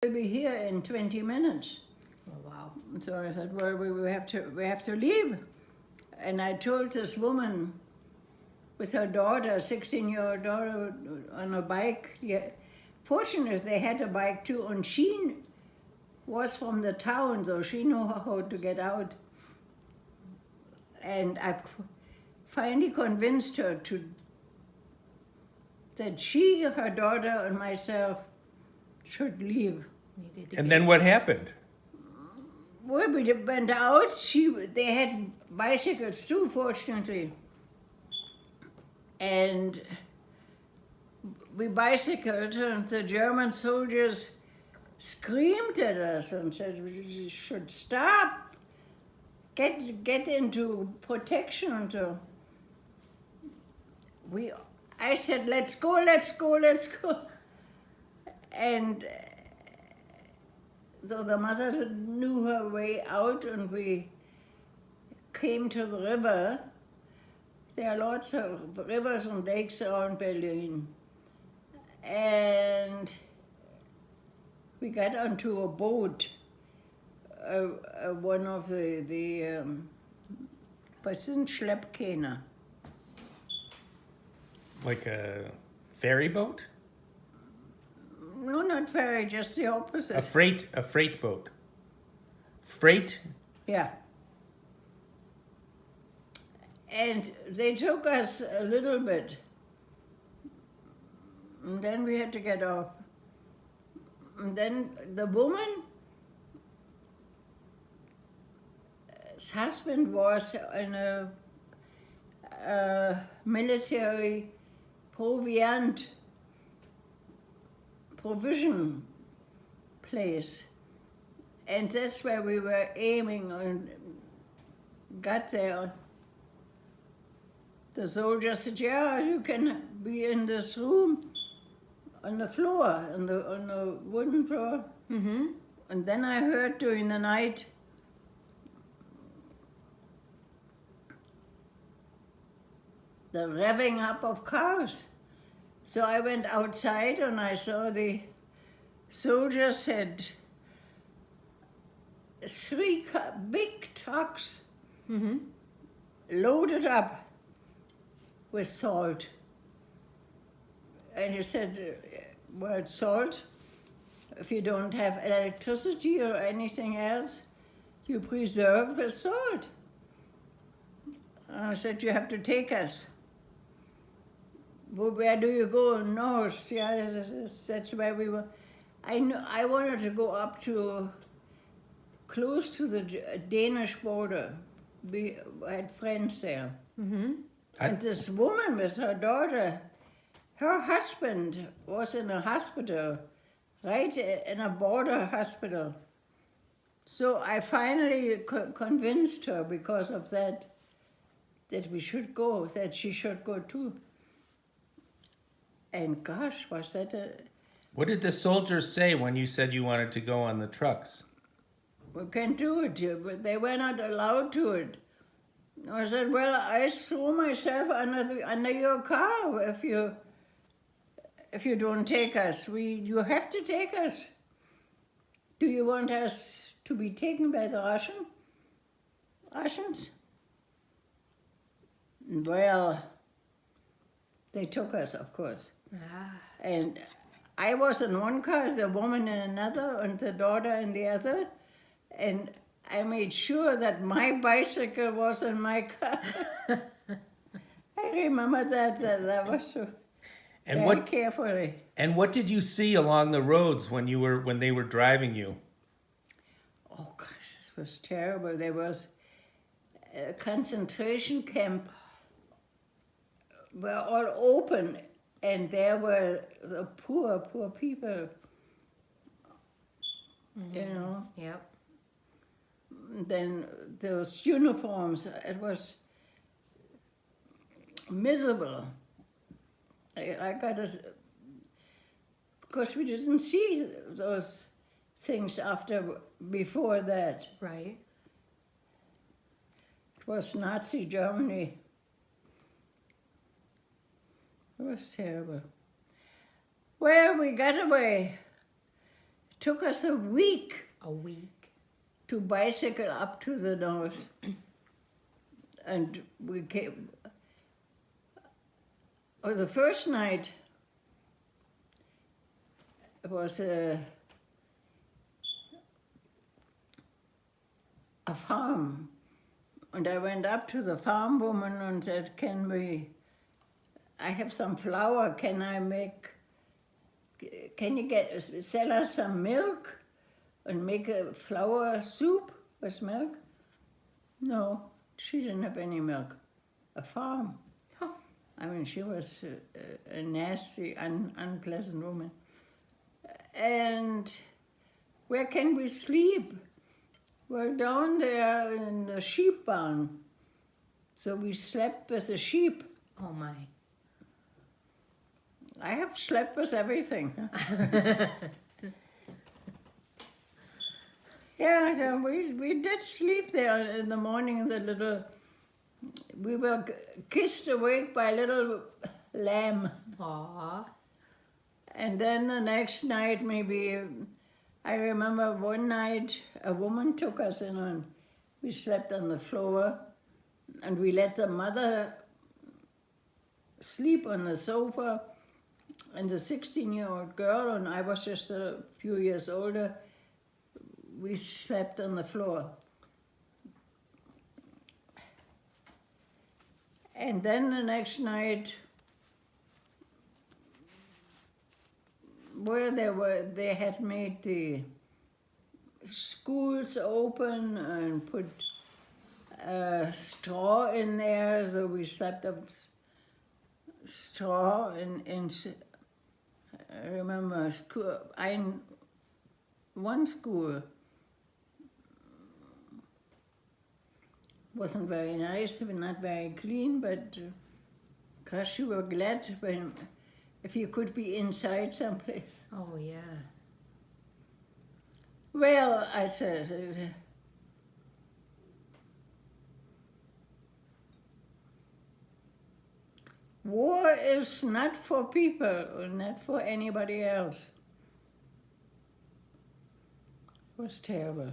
We'll be here in 20 minutes. Oh, wow. So I said, well, we have to leave. And I told this woman with her daughter, a 16-year-old daughter, on a bike. Yeah. Fortunately, they had a bike too, and she was from the town, so she knew how to get out. And I finally convinced her that she, her daughter, and myself should leave. And then what happened? Well, we went out. They had bicycles too, fortunately. And we bicycled, and the German soldiers screamed at us and said, "We should stop, get into protection." So I said, let's go. And so the mother knew her way out, and we came to the river. There are lots of rivers and lakes around Berlin. And we got onto a boat, one of the was sind Schleppkähne? Like a ferry boat? No, not ferry, just the opposite. A freight boat. Freight? Yeah. And they took us a little bit. And then we had to get off. And then the woman's husband was in a military provision place. And that's where we were aiming and got there. The soldier said, yeah, you can be in this room on the floor, on the wooden floor. Mm-hmm. And then I heard during the night the revving up of cars. So I went outside and I saw the soldiers had three big trucks loaded up with salt. And he said, well, it's salt. If you don't have electricity or anything else, you preserve the salt. And I said, you have to take us. Well, where do you go? North. Yeah, that's where we were. I wanted to go up to close to the Danish border. We had friends there. Mm-hmm. And this woman with her daughter, her husband was in a hospital, right in a border hospital. So I finally convinced her because of that we should go, that she should go too. And gosh, was that What did the soldiers say when you said you wanted to go on the trucks? we can't do it here, but they were not allowed to it. I said, well, I throw myself under your car if you don't take us. You have to take us. Do you want us to be taken by the Russians? Well, they took us, of course. Ah. And I was in one car, the woman in another, and the daughter in the other. And I made sure that my bicycle was in my car. I remember that was so very carefully. And what did you see along the roads when they were driving you? Oh gosh, this was terrible. There was a concentration camp. Were all open, and there were the poor people. Mm-hmm. You know. Yep. Then those uniforms, it was miserable. I got it, because we didn't see those things before that. Right. It was Nazi Germany. It was terrible. Well, we got away took us a week A week. to bicycle up to the north. And we came, the first night, it was a farm. And I went up to the farm woman and said, I have some flour, can you sell us some milk and make a flour soup with milk? No, she didn't have any milk. A farm. Huh. I mean, she was a nasty, unpleasant woman. And where can we sleep? Well, down there in the sheep barn. So we slept with the sheep. Oh my. I have slept with everything. Yeah, so we did sleep there in the morning. We were kissed awake by a little lamb. Aw. And then the next night, maybe, I remember one night a woman took us in and we slept on the floor and we let the mother sleep on the sofa and the 16-year-old girl, and I was just a few years older, we slept on the floor. And then the next night, where they had made the schools open and put straw in there, so we slept up straw in I remember one school wasn't very nice, not very clean, but gosh, you were glad if you could be inside someplace. Oh yeah. Well, I said, war is not for people, or not for anybody else. It was terrible.